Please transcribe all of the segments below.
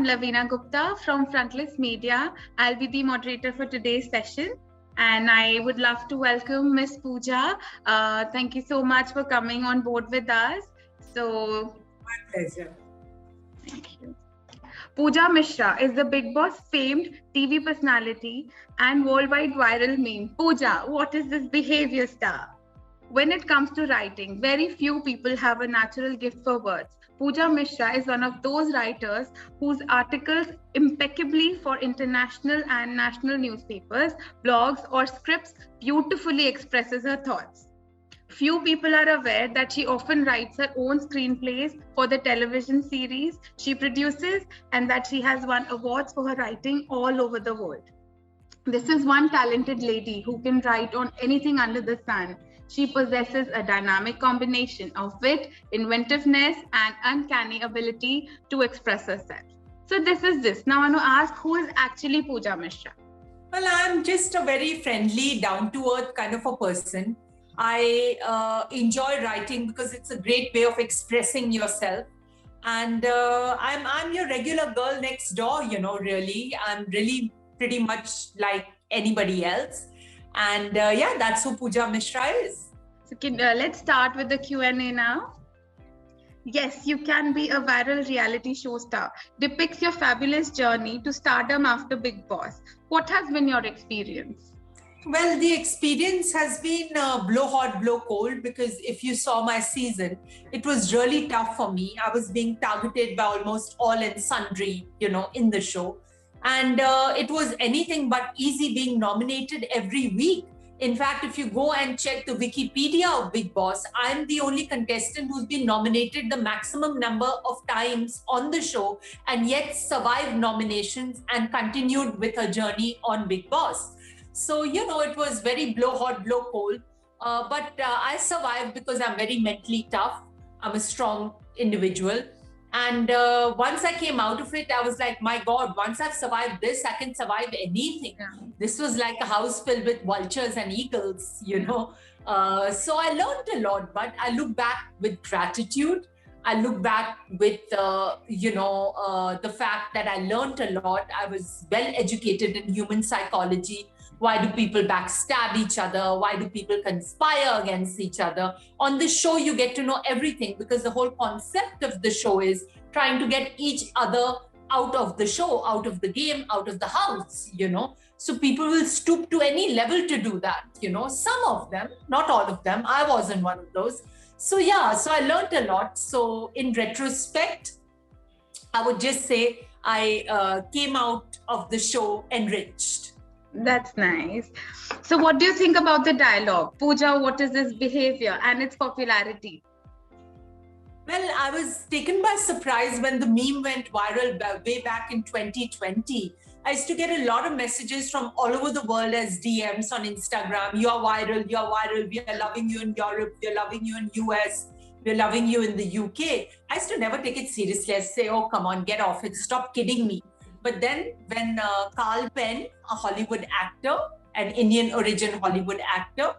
Lavina Gupta from Frontlist Media. I'll be the moderator for today's session. And I would love to welcome Miss Pooja. Thank you so much for coming on board with us. My pleasure. Thank you. Pooja Mishra is the Bigg Boss famed TV personality and worldwide viral meme. Pooja, what is this behavior star? When it comes to writing, very few people have a natural gift for words. Pooja Mishra is one of those writers whose articles impeccably for international and national newspapers, blogs, or scripts beautifully expresses her thoughts. Few people are aware that she often writes her own screenplays for the television series she produces and that she has won awards for her writing all over the world. This is one talented lady who can write on anything under the sun. She possesses a dynamic combination of wit, inventiveness, and uncanny ability to express herself. So this is this. Now I want to ask, who is actually Pooja Mishra? Well, I'm just a very friendly, down-to-earth kind of a person. I enjoy writing because it's a great way of expressing yourself. And I'm your regular girl next door, really. I'm really pretty much like anybody else. And that's who Pooja Mishra is. So let's start with the Q&A now. Yes, you can be a viral reality show star. Depicts your fabulous journey to stardom after Bigg Boss. What has been your experience? Well, the experience has been blow hot, blow cold, because if you saw my season, it was really tough for me. I was being targeted by almost all and sundry, in the show. And it was anything but easy being nominated every week. In fact, if you go and check the Wikipedia of Bigg Boss, I'm the only contestant who's been nominated the maximum number of times on the show and yet survived nominations and continued with her journey on Bigg Boss. So, it was very blow hot, blow cold. But I survived because I'm very mentally tough. I'm a strong individual. And once I came out of it, I was like, my God, once I've survived this, I can survive anything. Yeah. This was like a house filled with vultures and eagles, So I learned a lot, but I look back with gratitude. I look back with, the fact that I learned a lot. I was well educated in human psychology. Why do people backstab each other? Why do people conspire against each other? On this show, you get to know everything because the whole concept of the show is trying to get each other out of the show, out of the game, out of the house, So people will stoop to any level to do that, Some of them, not all of them. I wasn't one of those. So I learned a lot. So in retrospect, I would just say I came out of the show enriched. That's nice. So what do you think about the dialogue? Pooja, what is this behavior and its popularity? Well, I was taken by surprise when the meme went viral way back in 2020. I used to get a lot of messages from all over the world as DMs on Instagram. You're viral, we are loving you in Europe, we are loving you in US, we are loving you in the UK. I used to never take it seriously. I say, oh, come on, get off it, stop kidding me. But then when Carl Penn, a Hollywood actor, an Indian origin Hollywood actor,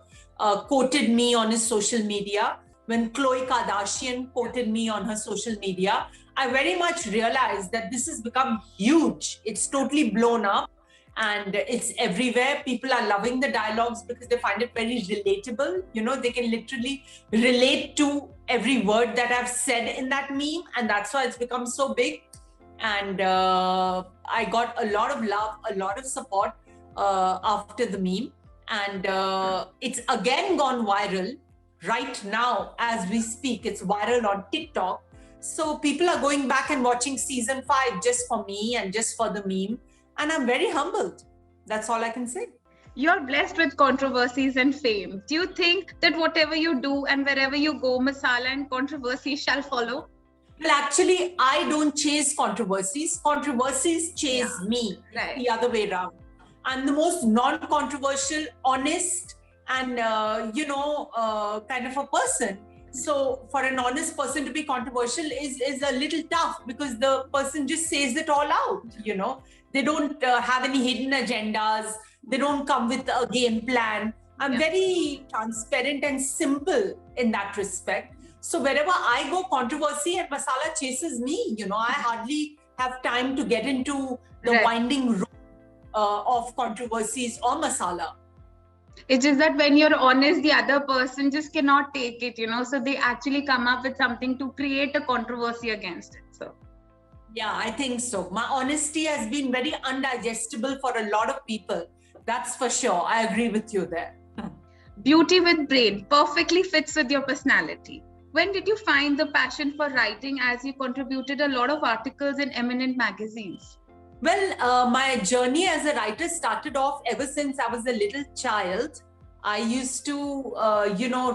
quoted me on his social media, when Khloe Kardashian quoted me on her social media, I very much realized that this has become huge. It's totally blown up and it's everywhere. People are loving the dialogues because they find it very relatable. They can literally relate to every word that I've said in that meme, and that's why it's become so big. And I got a lot of love, a lot of support after the meme. And it's again gone viral right now as we speak. It's viral on TikTok. So people are going back and watching season 5 just for me and just for the meme. And I'm very humbled. That's all I can say. You're blessed with controversies and fame. Do you think that whatever you do and wherever you go, masala and controversy shall follow? Well, actually, I don't chase controversies. Controversies chase me, right. The other way around. I'm the most non-controversial, honest, and, kind of a person. So for an honest person to be controversial is a little tough because the person just says it all out, They don't have any hidden agendas. They don't come with a game plan. I'm very transparent and simple in that respect. So wherever I go, controversy and masala chases me. I hardly have time to get into the Right. winding road of controversies or masala. It's just that when you're honest, the other person just cannot take it, so they actually come up with something to create a controversy against it. So yeah, I think so. My honesty has been very undigestible for a lot of people. That's for sure. I agree with you there. Beauty with brain perfectly fits with your personality. When did you find the passion for writing, as you contributed a lot of articles in eminent magazines? Well, my journey as a writer started off ever since I was a little child. I used to,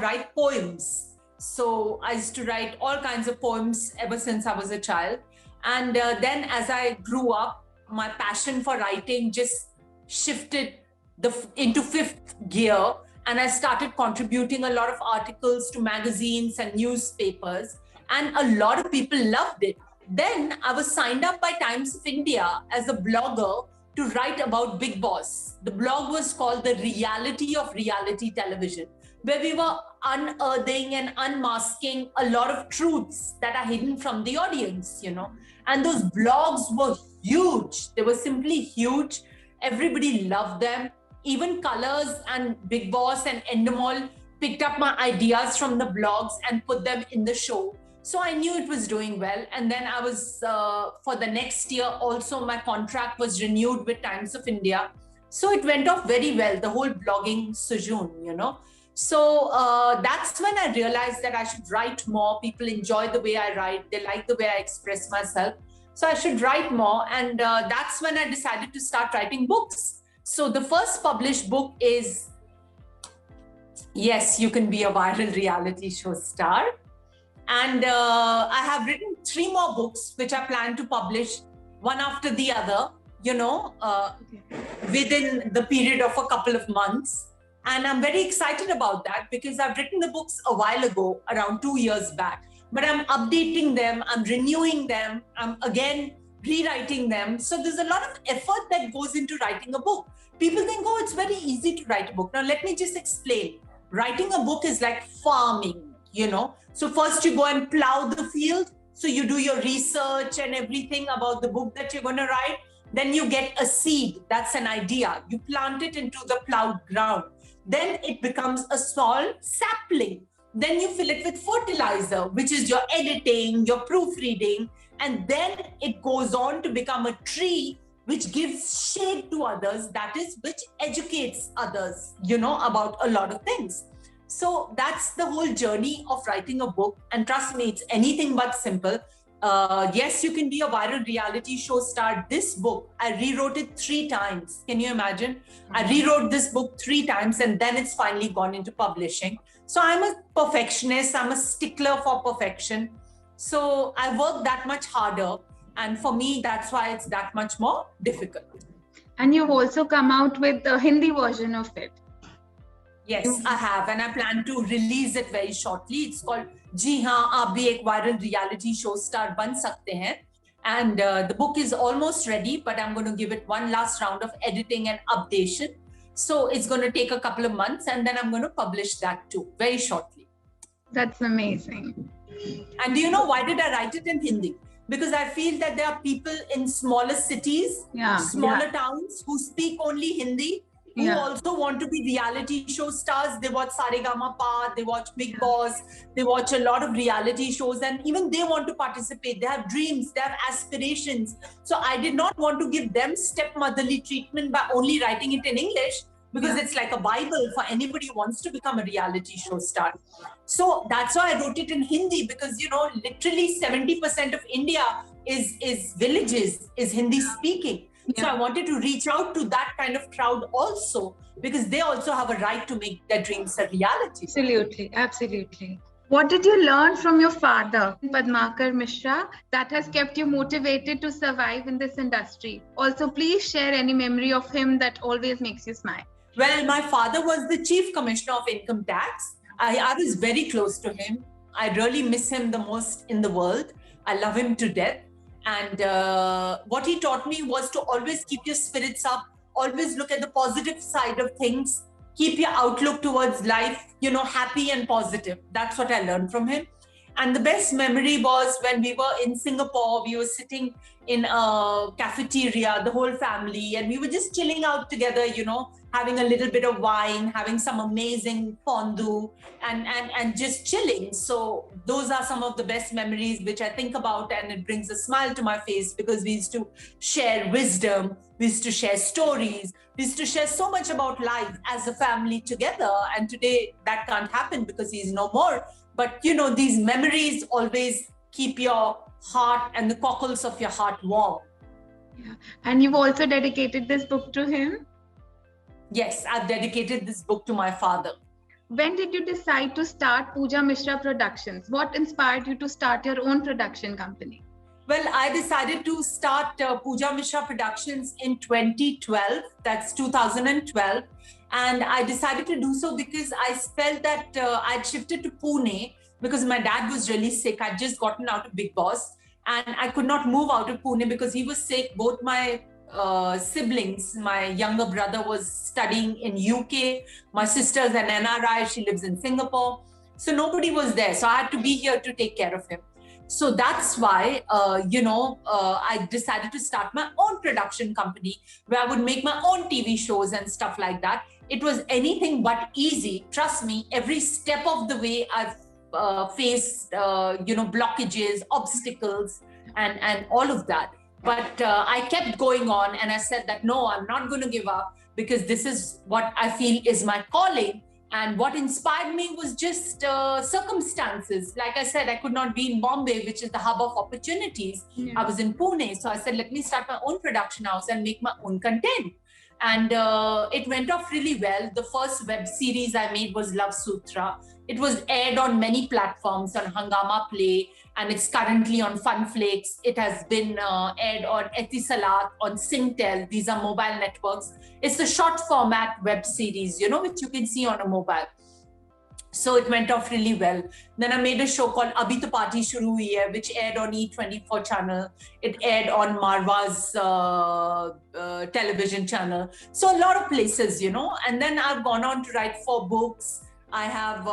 write poems. So I used to write all kinds of poems ever since I was a child. And then as I grew up, my passion for writing just shifted into fifth gear. And I started contributing a lot of articles to magazines and newspapers. And a lot of people loved it. Then I was signed up by Times of India as a blogger to write about Bigg Boss. The blog was called The Reality of Reality Television, where we were unearthing and unmasking a lot of truths that are hidden from the audience, And those blogs were huge. They were simply huge. Everybody loved them. Even Colors and Bigg Boss and Endemol picked up my ideas from the blogs and put them in the show. So I knew it was doing well. And then I was, for the next year, also my contract was renewed with Times of India. So it went off very well, the whole blogging sojourn, So that's when I realized that I should write more. People enjoy the way I write. They like the way I express myself. So I should write more. And that's when I decided to start writing books. So the first published book is Yes, You Can Be a Viral Reality Show Star. And I have written 3 more books, which I plan to publish one after the other, within the period of a couple of months. And I'm very excited about that because I've written the books a while ago, around 2 years back. But I'm updating them, I'm renewing them, I'm again rewriting them. So there's a lot of effort that goes into writing a book. People think, oh, it's very easy to write a book. Now, let me just explain. Writing a book is like farming. So first you go and plow the field. So you do your research and everything about the book that you're going to write. Then you get a seed. That's an idea. You plant it into the plowed ground. Then it becomes a small sapling. Then you fill it with fertilizer, which is your editing, your proofreading. And then it goes on to become a tree, which gives shade to others. That is, which educates others, about a lot of things. So that's the whole journey of writing a book. And trust me, it's anything but simple. Yes, You Can Be a Viral Reality Show Star. This book, I rewrote it 3 times. Can you imagine? I rewrote this book 3 times and then it's finally gone into publishing. So I'm a perfectionist. I'm a stickler for perfection. So I work that much harder. And for me, that's why it's that much more difficult. And you've also come out with the Hindi version of it. Yes, I have, and I plan to release it very shortly. It's called जी हाँ आप भी एक viral reality show star बन सकते हैं. And the book is almost ready, but I'm going to give it one last round of editing and updation. So it's going to take a couple of months, and then I'm going to publish that too very shortly. That's amazing. And do you know why did I write it in Hindi? Because I feel that there are people in smaller cities, smaller towns who speak only Hindi, who also want to be reality show stars. They watch Saregama, they watch Bigg Boss, they watch a lot of reality shows, and even they want to participate. They have dreams, they have aspirations. So I did not want to give them stepmotherly treatment by only writing it in English, because it's like a Bible for anybody who wants to become a reality show star. So that's why I wrote it in Hindi, because, literally 70% of India is villages, is Hindi speaking. So I wanted to reach out to that kind of crowd also, because they also have a right to make their dreams a reality. Absolutely. What did you learn from your father, Padmakar Mishra, that has kept you motivated to survive in this industry? Also, please share any memory of him that always makes you smile. Well, my father was the Chief Commissioner of Income Tax. I was very close to him. I really miss him the most in the world. I love him to death. And what he taught me was to always keep your spirits up, always look at the positive side of things, keep your outlook towards life, happy and positive. That's what I learned from him. And the best memory was when we were in Singapore, we were sitting in a cafeteria, the whole family, and we were just chilling out together, having a little bit of wine, having some amazing fondue, and just chilling. So those are some of the best memories which I think about, and it brings a smile to my face, because we used to share wisdom, we used to share stories, we used to share so much about life as a family together. And today that can't happen because he's no more. But these memories always keep your heart and the cockles of your heart warm. Yeah. And you've also dedicated this book to him? Yes, I've dedicated this book to my father. When did you decide to start Pooja Mishra Productions? What inspired you to start your own production company? Well, I decided to start Pooja Mishra Productions in 2012. That's 2012. And I decided to do so because I felt that I'd shifted to Pune because my dad was really sick. I'd just gotten out of Bigg Boss and I could not move out of Pune because he was sick. Both my siblings, my younger brother was studying in UK. My sister's an NRI. She lives in Singapore. So nobody was there. So I had to be here to take care of him. So that's why, I decided to start my own production company where I would make my own TV shows and stuff like that. It was anything but easy. Trust me, every step of the way I've faced, blockages, obstacles, and all of that. But I kept going on and I said that, no, I'm not going to give up because this is what I feel is my calling. And what inspired me was just circumstances. Like I said, I could not be in Bombay, which is the hub of opportunities. Yeah. I was in Pune. So I said, let me start my own production house and make my own content. And it went off really well. The first web series I made was Love Sutra. It was aired on many platforms, on Hungama Play, and it's currently on Funflakes. It has been aired on Etisalat, on Singtel. These are mobile networks. It's a short format web series, which you can see on a mobile. So it went off really well. Then I made a show called Abhi To Party Shuru Hui Hai, which aired on E24 channel. It aired on Marwa's television channel. So a lot of places, And then I've gone on to write 4 books. I have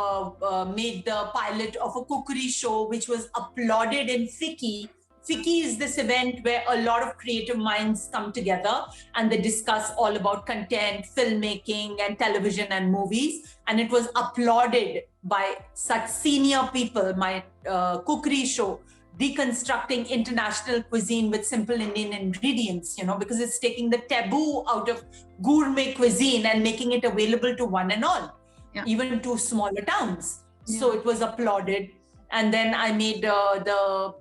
made the pilot of a cookery show, which was uploaded in FICCI. FICCI is this event where a lot of creative minds come together and they discuss all about content, filmmaking, and television and movies. And it was uploaded by such senior people, my cookery show, deconstructing international cuisine with simple Indian ingredients, because it's taking the taboo out of gourmet cuisine and making it available to one and all. Yeah. Even to smaller towns. Yeah. So it was applauded. And then I made the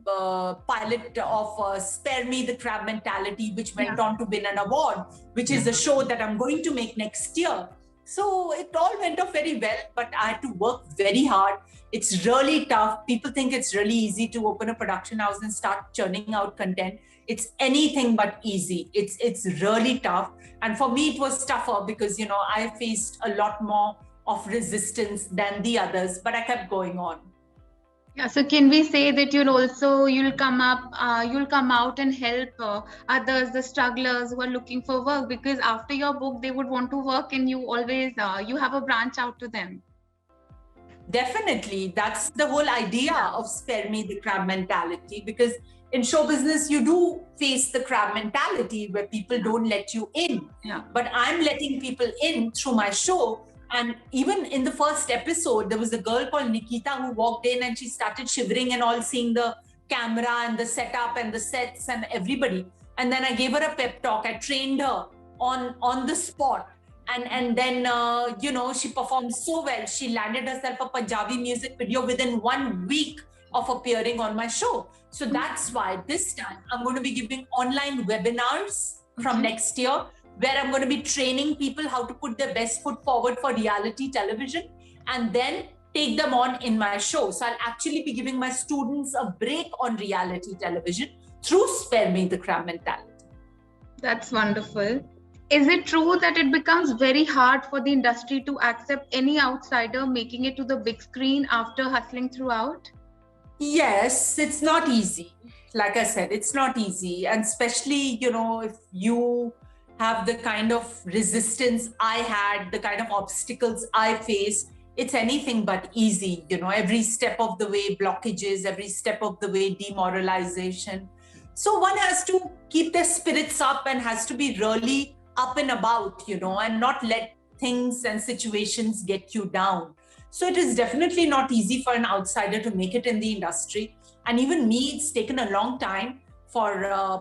pilot of Spare Me the Crab Mentality, which went on to win an award, which is a show that I'm going to make next year. So it all went off very well, but I had to work very hard. It's really tough. People think it's really easy to open a production house and start churning out content. It's anything but easy. It's really tough. And for me, it was tougher because, I faced a lot more of resistance than the others, but I kept going on. Yeah, so can we say that you'll come out and help others, the strugglers who are looking for work, because after your book, they would want to work and you always, you have a branch out to them. Definitely. That's the whole idea of Spare Me the Crab Mentality, because in show business, you do face the crab mentality where people don't let you in. Yeah. But I'm letting people in through my show. And even in the first episode, there was a girl called Nikita who walked in and she started shivering and all, seeing the camera and the setup and the sets and everybody. And then I gave her a pep talk. I trained her on the spot. And then, she performed so well. She landed herself a Punjabi music video within 1 week of appearing on my show. So that's why this time I'm going to be giving online webinars from next year, where I'm going to be training people how to put their best foot forward for reality television and then take them on in my show. So I'll actually be giving my students a break on reality television through Spare Me the Crab Mentality. That's wonderful. Is it true that it becomes very hard for the industry to accept any outsider making it to the big screen after hustling throughout? Yes, it's not easy. Like I said, it's not easy. And especially, if you have the kind of resistance I had, the kind of obstacles I faced, it's anything but easy. Every step of the way, blockages, every step of the way, demoralization. So one has to keep their spirits up and has to be really up and about, and not let things and situations get you down. So it is definitely not easy for an outsider to make it in the industry. And even me, it's taken a long time for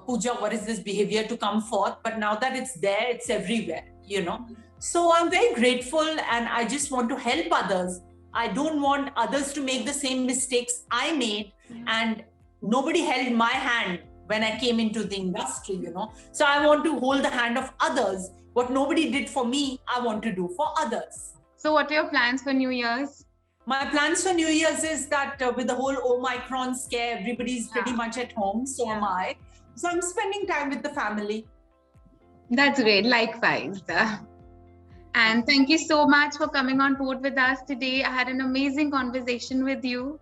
Pooja, what is this behavior, to come forth. But now that it's there, it's everywhere, So I'm very grateful, and I just want to help others. I don't want others to make the same mistakes I made. And nobody held my hand when I came into the industry, So I want to hold the hand of others. What nobody did for me, I want to do for others. So what are your plans for New Year's? My plans for New Year's is that with the whole Omicron scare, everybody's pretty much at home. So am I. So I'm spending time with the family. That's great. Likewise. And thank you so much for coming on board with us today. I had an amazing conversation with you,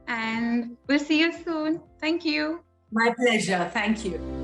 and we'll see you soon. Thank you. My pleasure. Thank you.